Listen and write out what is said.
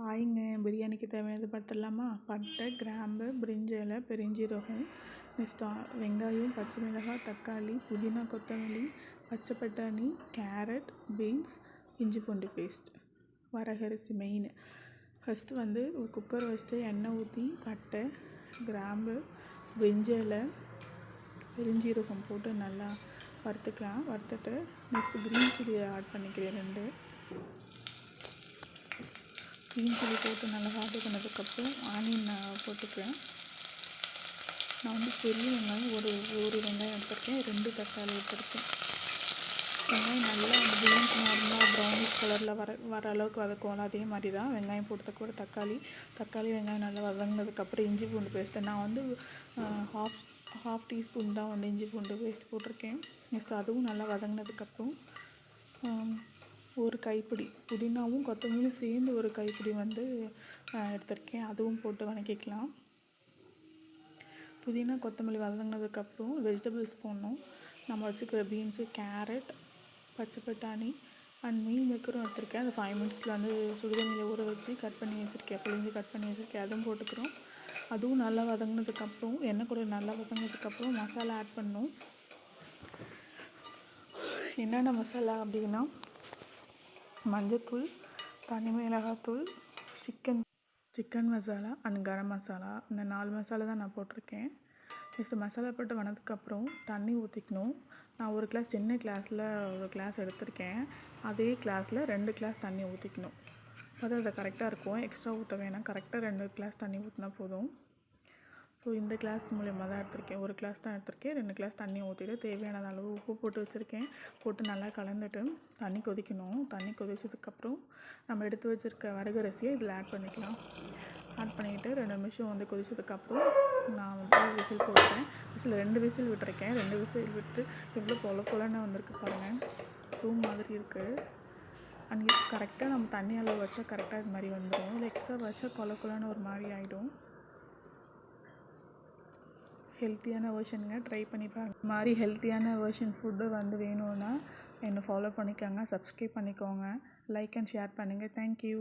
ஹாய்ங்க. பிரியாணிக்கு தேவையானது பார்த்துடலாமா? பட்டை, கிராம்பு, பிரிஞ்சி இலை, பெருஞ்சீரகம், நெக்ஸ்ட் வெங்காயம், பச்சை மிளகாய், தக்காளி, புதினா, கொத்தமல்லி, பச்சை பட்டாணி, கேரட், பீன்ஸ், இஞ்சி பூண்டு பேஸ்ட், வரகரிசி மெயின். ஃபஸ்ட்டு ஒரு குக்கர் வச்சுட்டு எண்ணெய் ஊற்றி பட்டை, கிராம்பு, பிரிஞ்சி இலை, பெருஞ்சீரகம் போட்டு நல்லா வறுத்துக்கலாம். வறுத்துட்டு நெக்ஸ்ட்டு க்ரீன் சில்லியை ஆட் பண்ணிக்கிறேன் 2 க்ரீன் சில்லி போட்டு நல்லா வதக்கினதுக்கப்புறம் ஆனியன் போட்டுக்குவேன். நான் பெரிய வெங்காயம் ஒரு வெங்காயம் எடுத்துருக்கேன், 2 தக்காளி எடுத்துருக்கேன். வெங்காயம் நல்லா பீன்ஸ் நார்மலாக ப்ரௌனிஷ் கலரில் வர அளவுக்கு வதக்குவோம். அதே மாதிரி தான் வெங்காயம் போட்டதுக்கப்புறம் தக்காளி வெங்காயம் நல்லா வதங்கினதுக்கப்புறம் இஞ்சி பூண்டு பேஸ்ட்டு நான் ஹாஃப் டீஸ்பூன் தான் இஞ்சி பூண்டு பேஸ்ட் போட்டிருக்கேன். நெக்ஸ்ட் அதுவும் நல்லா வதங்கினதுக்கப்புறம் ஒரு கைப்பிடி புதினாவும் கொத்தமல்லியும் சேர்ந்து ஒரு கைப்பிடி எடுத்திருக்கேன். அதுவும் போட்டு வதக்கிக்கலாம். புதினா கொத்தமல்லி வதங்கினதுக்கப்புறம் வெஜிடபிள்ஸ் போடணும். நம்ம வச்சுக்கிற பீன்ஸு, கேரட், பச்சை பட்டாணி அண்ட் மீல் மேக்கரும் எடுத்திருக்கேன். அது 5 மினிட்ஸில் சுடுதண்ணியில் ஊற வச்சு கட் பண்ணி வச்சுருக்கேன். புளிஞ்சு கட் பண்ணி வச்சுருக்கேன். அதுவும் போட்டுக்கிறோம். அதுவும் நல்லா வதங்கினதுக்கப்புறம் எண்ணெய் கூட நல்லா வதங்கினதுக்கப்புறம் மசாலா ஆட் பண்ணணும். என்னென்ன மசாலா அப்படின்னா மஞ்சத்தூள், தனி மிளகாத்தூள், சிக்கன் மசாலா அண்ட் கரம் மசாலா, இந்த 4 மசாலா தான் நான் போட்டிருக்கேன். நெக்ஸ்ட்டு மசாலா போட்டு வனதுக்கப்புறம் தண்ணி ஊற்றிக்கணும். நான் ஒரு கிளாஸ் சின்ன கிளாஸில் ஒரு கிளாஸ் எடுத்திருக்கேன். அதே கிளாஸில் 2 கிளாஸ் தண்ணி ஊற்றிக்கணும். அது கரெக்டாக இருக்கும். எக்ஸ்ட்ரா ஊற்ற வேணாம். கரெக்டாக 2 கிளாஸ் தண்ணி ஊற்றினா போதும். ஸோ இந்த கிளாஸ் மூலியமாக தான் எடுத்திருக்கேன். ஒரு கிளாஸ் தான் எடுத்திருக்கேன். 2 கிளாஸ் தண்ணி ஊற்றிட்டு தேவையான அளவு உப்பு போட்டு வச்சுருக்கேன். போட்டு நல்லா கலந்துட்டு தண்ணி கொதிக்கணும். தண்ணி கொதிச்சதுக்கப்புறம் நம்ம எடுத்து வச்சுருக்க வரகரிசியை இதில் ஆட் பண்ணிக்கலாம். ஆட் பண்ணிவிட்டு 2 நிமிஷம் கொதிச்சதுக்கப்புறம் நான் விசில் போட்டேன். 2 விசில் விட்டுருக்கேன். 2 விசில் விட்டு எவ்வளோ பொலன்னு வந்திருக்கு பாருங்கள். ரூம் மாதிரி இருக்குது. அன்றைக்கி கரெக்டாக நம்ம தண்ணி அளவு வச்சா கரெக்டாக இது மாதிரி வந்துடும். இல்லை எக்ஸ்ட்ரா வச்சா கொலன்னு ஒரு மாதிரி ஆகிடும். ஹெல்த்தியான வெர்ஷனுங்க, ட்ரை பண்ணி பாருங்கள். இந்த மாதிரி ஹெல்த்தியான வெர்ஷன் ஃபுட்டு வேணும்னா என்னை ஃபாலோ பண்ணிக்கோங்க, சப்ஸ்கிரைப் பண்ணிக்கோங்க, லைக் அண்ட் ஷேர் பண்ணுங்கள். தேங்க்யூ.